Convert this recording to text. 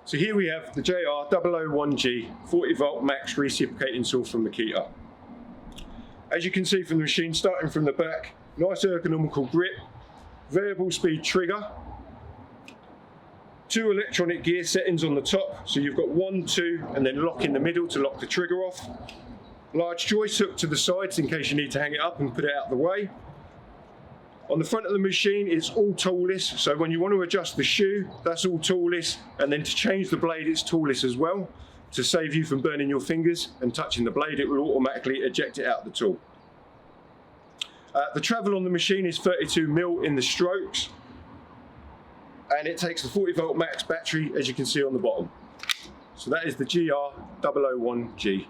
So here we have the JR001G 40 volt max reciprocating saw from Makita. As you can see from the machine, starting from the back, nice ergonomical grip, variable speed trigger, 2 electronic gear settings on the top, so you've got 1, 2 and then lock in the middle to lock the trigger off. Large joist hook to the sides in case you need to hang it up and put it out of the way. On the front of the machine it's all toolless, so when you want to adjust the shoe, that's all toolless, and then to change the blade it's toolless as well. To save you from burning your fingers and touching the blade, it will automatically eject it out of the tool. The travel on the machine is 32mm in the strokes, and it takes the 40 volt max battery, as you can see on the bottom. So that is the JR001G.